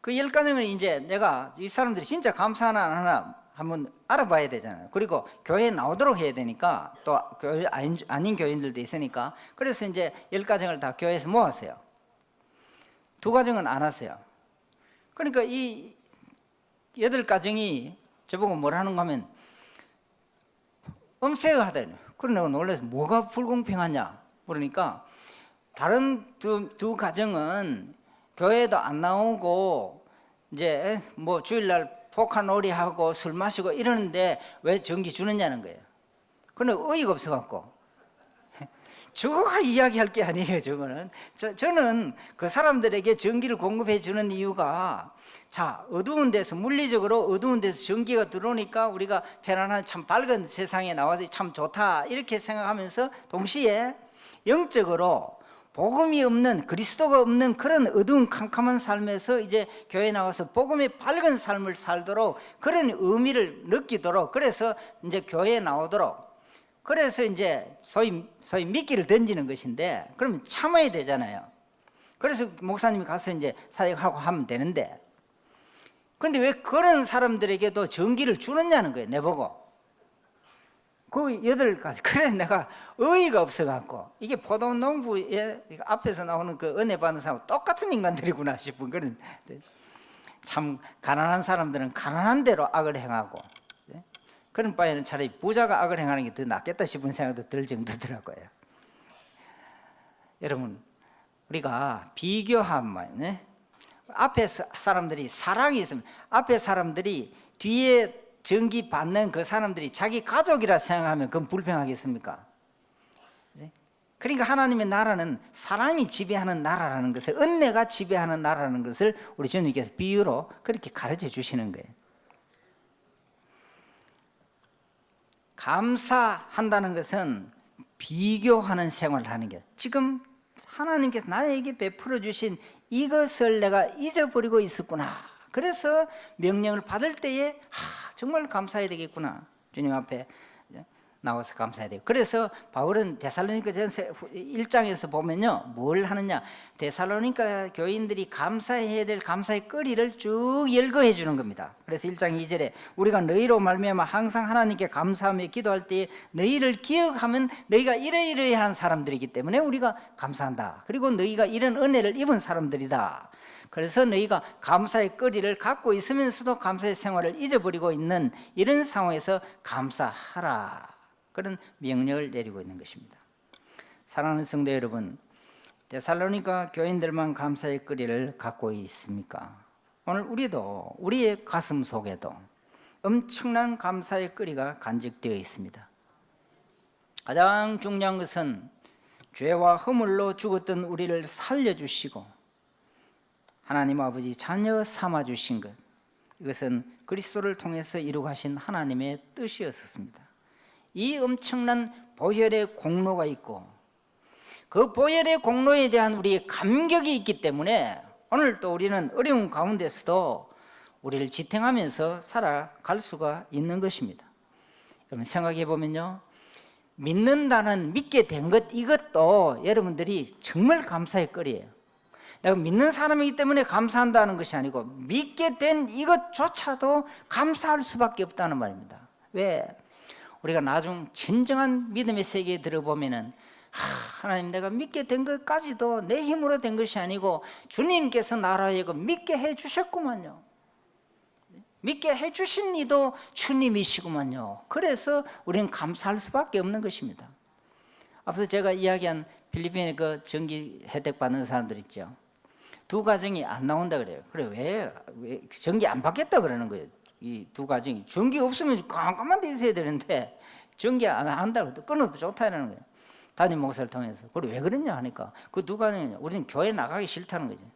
그 10가정을 이제 내가 이 사람들이 진짜 감사하나 안 하나 한번 알아봐야 되잖아요. 그리고 교회에 나오도록 해야 되니까 또 교회 아닌 교인들도 있으니까 그래서 이제 10가정을 다 교회에서 모았어요. 2가정은 안 왔어요. 그러니까 이 8가정이 저보고 뭐라는가 하면 unfair하다니. 그래 내가 놀라서 뭐가 불공평하냐 그러니까 다른 두 가정은 교회도 안 나오고 이제 주일날 포카놀이하고 술 마시고 이러는데 왜 전기 주느냐는 거예요. 그런데 어이가 없어갖고 저거가 이야기할 게 아니에요. 저는 그 사람들에게 전기를 공급해 주는 이유가 어두운 데서 물리적으로 어두운 데서 전기가 들어오니까 우리가 편안한 참 밝은 세상에 나와서 참 좋다 이렇게 생각하면서 동시에 영적으로 복음이 없는 그리스도가 없는 그런 어두운 캄캄한 삶에서 이제 교회에 나와서 복음의 밝은 삶을 살도록 그런 의미를 느끼도록 그래서 이제 교회에 나오도록 그래서 이제 소위 미끼를 던지는 것인데 그러면 참아야 되잖아요. 그래서 목사님이 가서 이제 사역하고 하면 되는데 그런데 왜 그런 사람들에게도 전기를 주느냐는 거예요. 내보고 그 8가지. 그래 내가 어이가 없어갖고 이게 포도농부에 앞에서 나오는 그 은혜 받는 사람하고 똑같은 인간들이구나 싶은 그런. 참 가난한 사람들은 가난한 대로 악을 행하고 그런 바에는 차라리 부자가 악을 행하는 게 더 낫겠다 싶은 생각도 들 정도더라고요. 여러분 우리가 비교하면 앞에 사람들이 사랑이 있으면 앞에 사람들이 뒤에 전기 받는 그 사람들이 자기 가족이라 생각하면 그건 불평하겠습니까? 그러니까 하나님의 나라는 사랑이 지배하는 나라라는 것을 은혜가 지배하는 나라라는 것을 우리 주님께서 비유로 그렇게 가르쳐 주시는 거예요. 감사한다는 것은 비교하는 생활을 하는 게 지금 하나님께서 나에게 베풀어 주신 이것을 내가 잊어버리고 있었구나. 그래서 명령을 받을 때에 정말 감사해야 되겠구나. 주님 앞에 나와서 감사해야 돼요. 그래서 바울은 데살로니가전서 1장에서 보면요 뭘 하느냐, 데살로니가 교인들이 감사해야 될 감사의 거리를 쭉 열거해 주는 겁니다. 그래서 1장 2절에 우리가 너희로 말미암아 항상 하나님께 감사하며 기도할 때 너희를 기억하면 너희가 이러이러한 사람들이기 때문에 우리가 감사한다. 그리고 너희가 이런 은혜를 입은 사람들이다. 그래서 너희가 감사의 거리를 갖고 있으면서도 감사의 생활을 잊어버리고 있는 이런 상황에서 감사하라, 그런 명령을 내리고 있는 것입니다. 사랑하는 성도 여러분, 데살로니가 교인들만 감사의 거리를 갖고 있습니까? 오늘 우리도 우리의 가슴 속에도 엄청난 감사의 거리가 간직되어 있습니다. 가장 중요한 것은 죄와 허물로 죽었던 우리를 살려주시고 하나님 아버지 자녀 삼아주신 것, 이것은 그리스도를 통해서 이루가신 하나님의 뜻이었습니다. 이 엄청난 보혈의 공로가 있고 그 보혈의 공로에 대한 우리의 감격이 있기 때문에 오늘 또 우리는 어려운 가운데서도 우리를 지탱하면서 살아갈 수가 있는 것입니다. 여러분 생각해 보면요, 믿는다는 믿게 된 것, 이것도 여러분들이 정말 감사의 거리예요. 내가 믿는 사람이기 때문에 감사한다는 것이 아니고 믿게 된 이것조차도 감사할 수밖에 없다는 말입니다. 왜? 우리가 나중 진정한 믿음의 세계에 들어보면은 하나님, 내가 믿게 된 것까지도 내 힘으로 된 것이 아니고 주님께서 나라에 믿게 해주셨구만요. 믿게 해주신 이도 주님이시구만요. 그래서 우리는 감사할 수밖에 없는 것입니다. 앞서 제가 이야기한 필리핀의 그 전기 혜택 받는 사람들 있죠. 두 가정이 안 나온다 그래요. 그래, 왜 전기 안 받겠다 그러는 거예요. 이 두 가정이 전기 없으면 깜깜한 데 있어야 되는데 전기 안 한다고 끊어도 좋다는 거예요. 담임 목사를 통해서. 그래, 왜 그러냐 하니까 그 두 가정이 우리는 교회 나가기 싫다는 거지.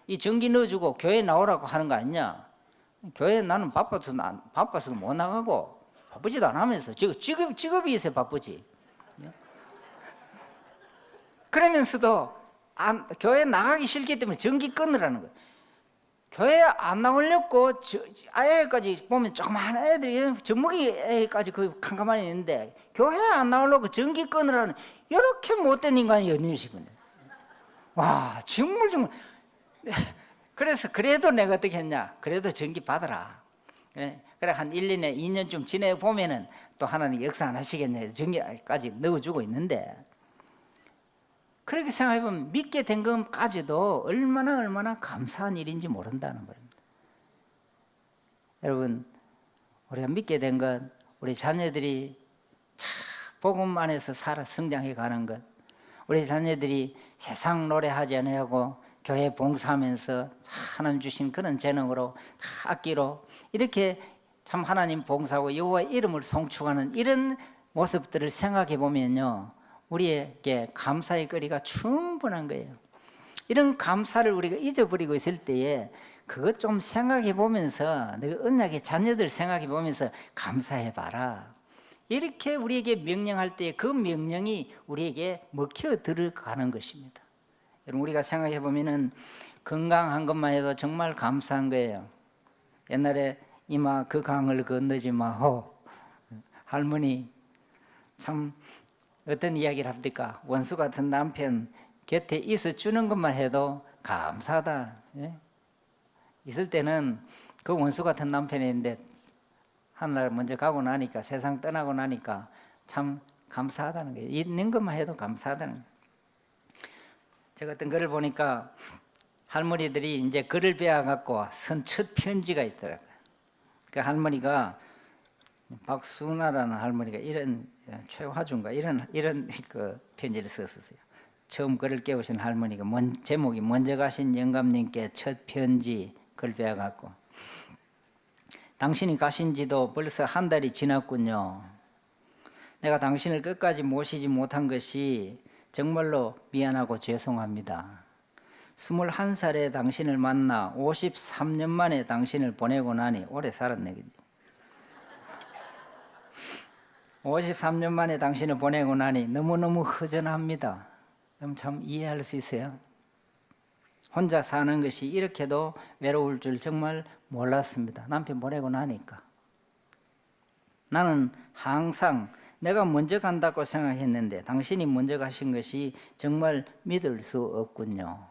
이 전기 넣어주고 교회 나오라고 하는 거 아니냐. 교회 나는 바빠서 못 나가고 바쁘지도 않으면서 직업이 있어야 바쁘지. 그러면서도 교회 나가기 싫기 때문에 전기 끊으라는 거예요. 교회 안 나오려고 아이까지 보면 조그마한 애들이 젖먹이 애까지 그 캄캄하게 있는데 교회 안 나오려고 전기 끊으라는, 이렇게 못된 인간이 어디시군요. 와, 정말 그래서 그래도 내가 어떻게 했냐, 그래도 전기 받아라. 그래 한 1년에 2년쯤 지내보면은 또 하나님 역사 안 하시겠냐, 전기까지 넣어주고 있는데, 그렇게 생각해보면 믿게 된 것까지도 얼마나 감사한 일인지 모른다는 겁니다. 여러분, 우리가 믿게 된 것, 우리 자녀들이 참 복음 안에서 살아 성장해 가는 것, 우리 자녀들이 세상 노래하지 않고 교회 봉사하면서 하나님 주신 그런 재능으로 다 악기로 이렇게 참 하나님 봉사하고 여호와의 이름을 송축하는 이런 모습들을 생각해 보면요, 우리에게 감사의 거리가 충분한 거예요. 이런 감사를 우리가 잊어버리고 있을 때에 그것 좀 생각해 보면서, 너희 언약의 자녀들 생각해 보면서 감사해 봐라, 이렇게 우리에게 명령할 때 그 명령이 우리에게 먹혀 들어가는 것입니다. 여러분, 우리가 생각해 보면은 건강한 것만 해도 정말 감사한 거예요. 옛날에 이마 그 강을 건너지 마호, 할머니 참 어떤 이야기를 합니까? 원수 같은 남편 곁에 있어 주는 것만 해도 감사하다. 예? 있을 때는 그 원수 같은 남편인데 하늘나라 먼저 가고 나니까, 세상 떠나고 나니까 참 감사하다는 거예요. 있는 것만 해도 감사하다는 거예요. 제가 어떤 글을 보니까 할머니들이 이제 글을 배워갖고 쓴 첫 편지가 있더라고요. 그 할머니가, 박순아라는 할머니가 이런, 최화준가 이런 그 편지를 썼었어요. 처음 글을 깨우신 할머니가 제목이 먼저 가신 영감님께 첫 편지, 글 배워갖고, 당신이 가신 지도 벌써 한 달이 지났군요. 내가 당신을 끝까지 모시지 못한 것이 정말로 미안하고 죄송합니다. 21살에 당신을 만나 53년 만에 당신을 보내고 나니, 오래 살았네, 그지? 53년 만에 당신을 보내고 나니 너무너무 허전합니다. 참 이해할 수 있어요. 혼자 사는 것이 이렇게도 외로울 줄 정말 몰랐습니다. 남편 보내고 나니까. 나는 항상 내가 먼저 간다고 생각했는데 당신이 먼저 가신 것이 정말 믿을 수 없군요.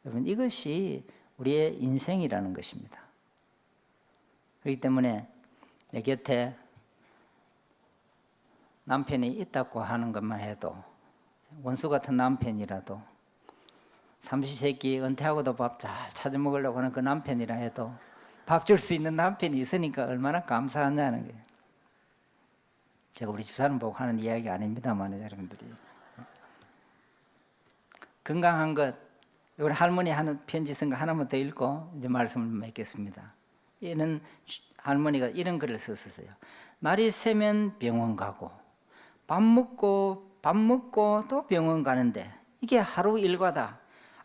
여러분, 이것이 우리의 인생이라는 것입니다. 그렇기 때문에 내 곁에 남편이 있다고 하는 것만 해도, 원수 같은 남편이라도, 삼시세끼 은퇴하고도 밥 잘 찾아 먹으려고 하는 그 남편이라 해도 밥 줄 수 있는 남편이 있으니까 얼마나 감사하냐는 거예요. 제가 우리 집사람 보고 하는 이야기가 아닙니다만, 여러분들이 건강한 것, 우리 할머니 하는 편지 쓴 거 하나만 더 읽고 이제 말씀을 맺겠습니다. 이는 할머니가 이런 글을 썼었어요. 날이 새면 병원 가고 밥 먹고 또 병원 가는데 이게 하루 일과다.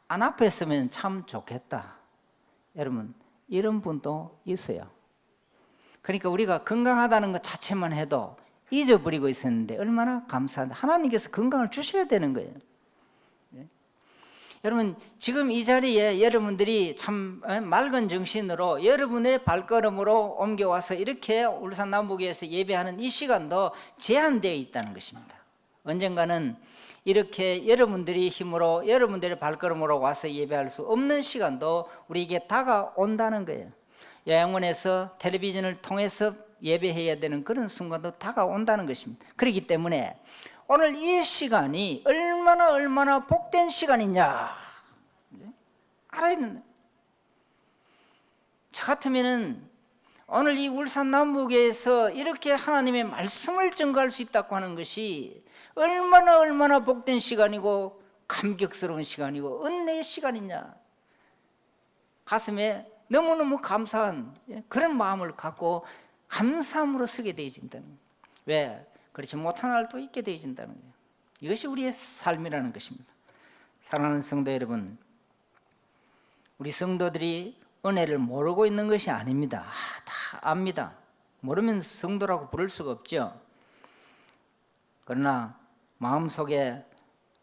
안 아팠으면 참 좋겠다. 여러분, 이런 분도 있어요. 그러니까 우리가 건강하다는 것 자체만 해도 잊어버리고 있었는데 얼마나 감사한데, 하나님께서 건강을 주셔야 되는 거예요. 여러분 지금 이 자리에 여러분들이 참 맑은 정신으로 여러분의 발걸음으로 옮겨와서 이렇게 울산 남북교회에서 예배하는 이 시간도 제한되어 있다는 것입니다. 언젠가는 이렇게 여러분들이 힘으로 여러분들의 발걸음으로 와서 예배할 수 없는 시간도 우리에게 다가온다는 거예요. 요양원에서 텔레비전을 통해서 예배해야 되는 그런 순간도 다가온다는 것입니다. 그렇기 때문에 오늘 이 시간이 얼마나 복된 시간이냐 알아야 된다. 저 같으면은 오늘 이 울산 남북에서 이렇게 하나님의 말씀을 증거할 수 있다고 하는 것이 얼마나 복된 시간이고 감격스러운 시간이고 은혜의 시간이냐, 가슴에 너무너무 감사한 그런 마음을 갖고 감사함으로 서게 되어진다는 거예요. 왜? 그렇지 못한 날도 있게 되어진다는 거예요. 이것이 우리의 삶이라는 것입니다. 사랑하는 성도 여러분, 우리 성도들이 은혜를 모르고 있는 것이 아닙니다. 다 압니다. 모르면 성도라고 부를 수가 없죠. 그러나 마음속에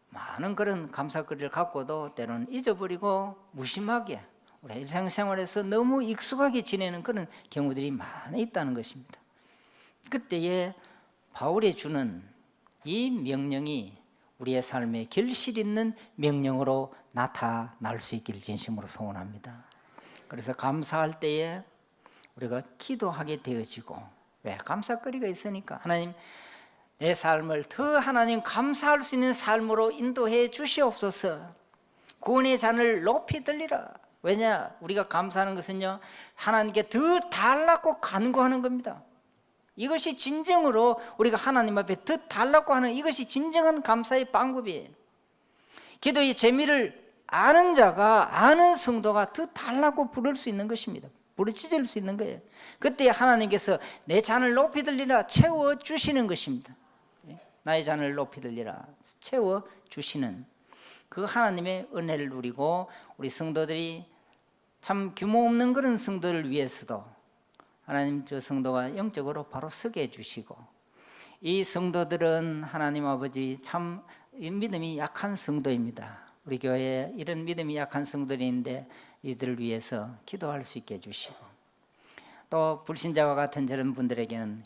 많은 그런 감사거리를 갖고도 때로는 잊어버리고 무심하게 우리 일상생활에서 너무 익숙하게 지내는 그런 경우들이 많이 있다는 것입니다. 그때에 바울이 주는 이 명령이 우리의 삶에 결실 있는 명령으로 나타날 수 있기를 진심으로 소원합니다. 그래서 감사할 때에 우리가 기도하게 되어지고, 왜? 감사거리가 있으니까. 하나님, 내 삶을 더 하나님 감사할 수 있는 삶으로 인도해 주시옵소서. 구원의 잔을 높이 들리라. 왜냐? 우리가 감사하는 것은요, 하나님께 더 달라고 간구하는 겁니다. 이것이 진정으로 우리가 하나님 앞에 더 달라고 하는, 이것이 진정한 감사의 방법이에요. 기도의 재미를 아는 자가, 아는 성도가 더 달라고 부를 수 있는 것입니다. 부르짖을 수 있는 거예요. 그때 하나님께서 내 잔을 높이 들리라 채워주시는 것입니다. 나의 잔을 높이 들리라 채워주시는 그 하나님의 은혜를 누리고, 우리 성도들이 참 규모 없는 그런 성도를 위해서도 하나님 저 성도가 영적으로 바로 서게 해주시고, 이 성도들은 하나님 아버지 참 믿음이 약한 성도입니다. 우리 교회에 이런 믿음이 약한 성도들이 있는데 이들을 위해서 기도할 수 있게 해주시고, 또 불신자와 같은 저런 분들에게는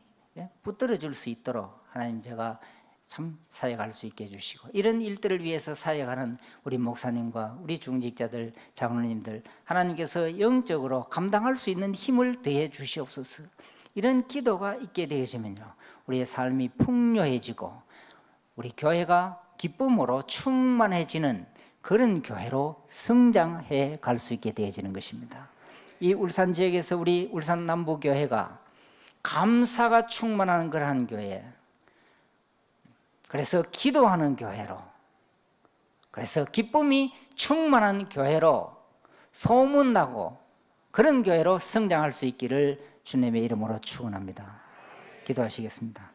붙들어 줄 수 있도록 하나님 제가 참 사역할 수 있게 해주시고, 이런 일들을 위해서 사역하는 우리 목사님과 우리 중직자들, 장로님들 하나님께서 영적으로 감당할 수 있는 힘을 더해 주시옵소서. 이런 기도가 있게 되어지면요, 우리의 삶이 풍요해지고 우리 교회가 기쁨으로 충만해지는 그런 교회로 성장해 갈 수 있게 되어지는 것입니다. 이 울산 지역에서 우리 울산 남부교회가 감사가 충만한 그러한 교회, 그래서 기도하는 교회로, 그래서 기쁨이 충만한 교회로 소문나고 그런 교회로 성장할 수 있기를 주님의 이름으로 축원합니다. 기도하시겠습니다.